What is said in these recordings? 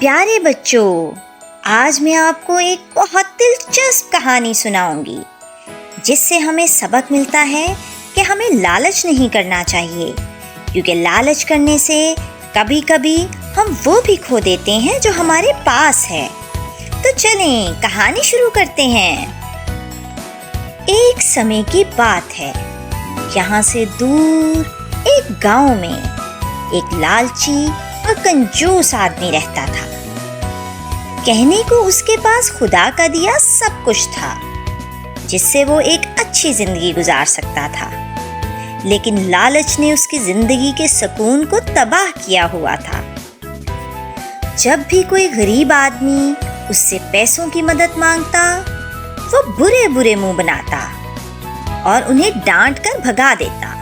پیارے بچوں، آج میں آپ کو ایک بہت دلچسپ کہانی سناؤں گی جس سے ہمیں سبق ملتا ہے کہ ہمیں لالچ نہیں کرنا چاہیے، کیونکہ لالچ کرنے سے کبھی کبھی ہم وہ بھی کھو دیتے ہیں جو ہمارے پاس ہے۔ تو چلیں کہانی شروع کرتے ہیں۔ ایک سمے کی بات ہے، یہاں سے دور ایک گاؤں میں ایک لالچی اور کنجوس آدمی رہتا تھا۔ کہنے کو اس کے پاس خدا کا دیا سب کچھ تھا جس سے وہ ایک اچھی زندگی گزار سکتا تھا، لیکن لالچ نے اس کی زندگی کے سکون کو تباہ کیا ہوا تھا۔ جب بھی کوئی غریب آدمی اس سے پیسوں کی مدد مانگتا، وہ برے برے منہ بناتا اور انہیں ڈانٹ کر بھگا دیتا،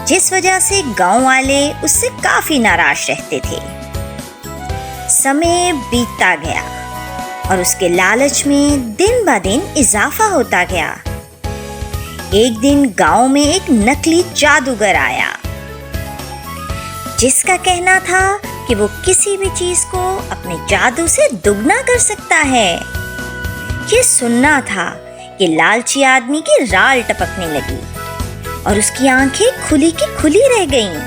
جس وجہ سے گاؤں والے اس سے کافی ناراض رہتے تھے۔ سمے بیتتا گیا اور اس کے لالچ میں دن بہ دن اضافہ ہوتا گیا۔ ایک دن گاؤں میں ایک نکلی جادوگر آیا جس کا کہنا تھا کہ وہ کسی بھی چیز کو اپنے جادو سے دگنا کر سکتا ہے۔ یہ سننا تھا کہ لالچی آدمی کی رال ٹپکنے لگی اور اس کی آنکھیں کھلی کی کھلی رہ گئیں۔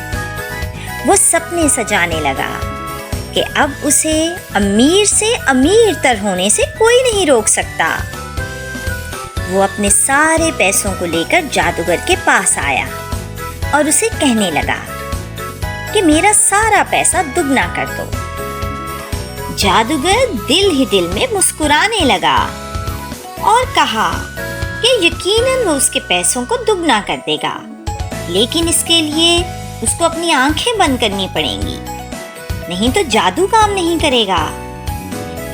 وہ سپنے سجانے لگا کہ اب اسے امیر سے امیر تر ہونے سے کوئی نہیں روک سکتا۔ وہ اپنے سارے پیسوں کو لے کر جادوگر کے پاس آیا اور اسے کہنے لگا کہ میرا سارا پیسہ دگنا کر دو۔ جادوگر دل ہی دل میں مسکرانے لگا اور کہا کہ یقیناً وہ اس کے پیسوں کو دگنا کر دے گا، لیکن اس کے لیے اس کو اپنی آنکھیں بند کرنی پڑیں گی، نہیں تو جادو کام نہیں کرے گا۔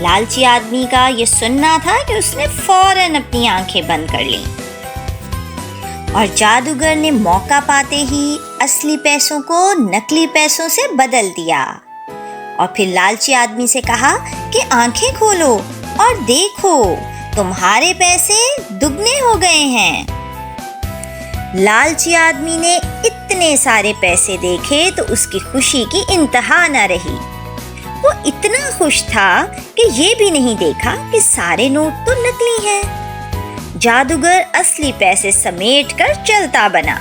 لالچی آدمی کا یہ سننا تھا کہ اس نے فوراً اپنی آنکھیں بند کر لیں اور جادوگر نے موقع پاتے ہی اصلی پیسوں کو نکلی پیسوں سے بدل دیا اور پھر لالچی آدمی سے کہا کہ آنکھیں کھولو اور دیکھو تمہارے پیسے دگنے ہو گئے ہیں۔ لالچی آدمی نے اتنے سارے پیسے دیکھے تو اس کی خوشی کی انتہا نہ رہی۔ وہ اتنا خوش تھا کہ یہ بھی نہیں دیکھا کہ سارے نوٹ تو نکلی ہیں۔ جادوگر اصلی پیسے سمیٹ کر چلتا بنا۔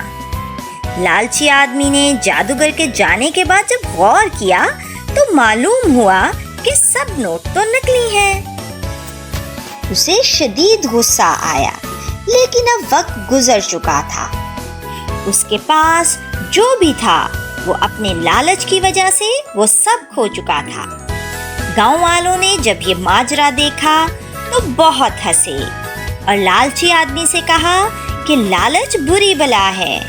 لالچی آدمی نے جادوگر کے جانے کے بعد جب غور کیا تو معلوم ہوا کہ سب نوٹ تو نکلی ہیں۔ اسے شدید غصہ آیا، لیکن اب وقت گزر چکا تھا۔ اس کے پاس جو بھی تھا وہ اپنے لالچ کی وجہ سے وہ سب کھو چکا تھا۔ گاؤں والوں نے جب یہ ماجرا دیکھا تو بہت ہنسے اور لالچی آدمی سے کہا کہ لالچ بری بلا ہے۔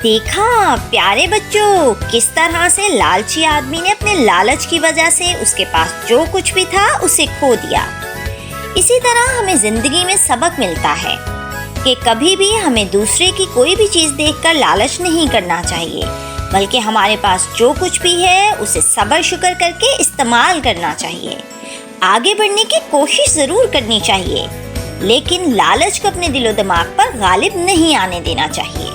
دیکھا پیارے بچوں، کس طرح سے لالچی آدمی نے اپنے لالچ کی وجہ سے اس کے پاس جو کچھ بھی تھا اسے کھو دیا۔ اسی طرح ہمیں زندگی میں سبق ملتا ہے کہ کبھی بھی ہمیں دوسرے کی کوئی بھی چیز دیکھ کر لالچ نہیں کرنا چاہیے، بلکہ ہمارے پاس جو کچھ بھی ہے اسے صبر شکر کر کے استعمال کرنا چاہیے۔ آگے بڑھنے کی کوشش ضرور کرنی چاہیے، لیکن لالچ کو اپنے دل و دماغ پر غالب نہیں آنے دینا چاہیے۔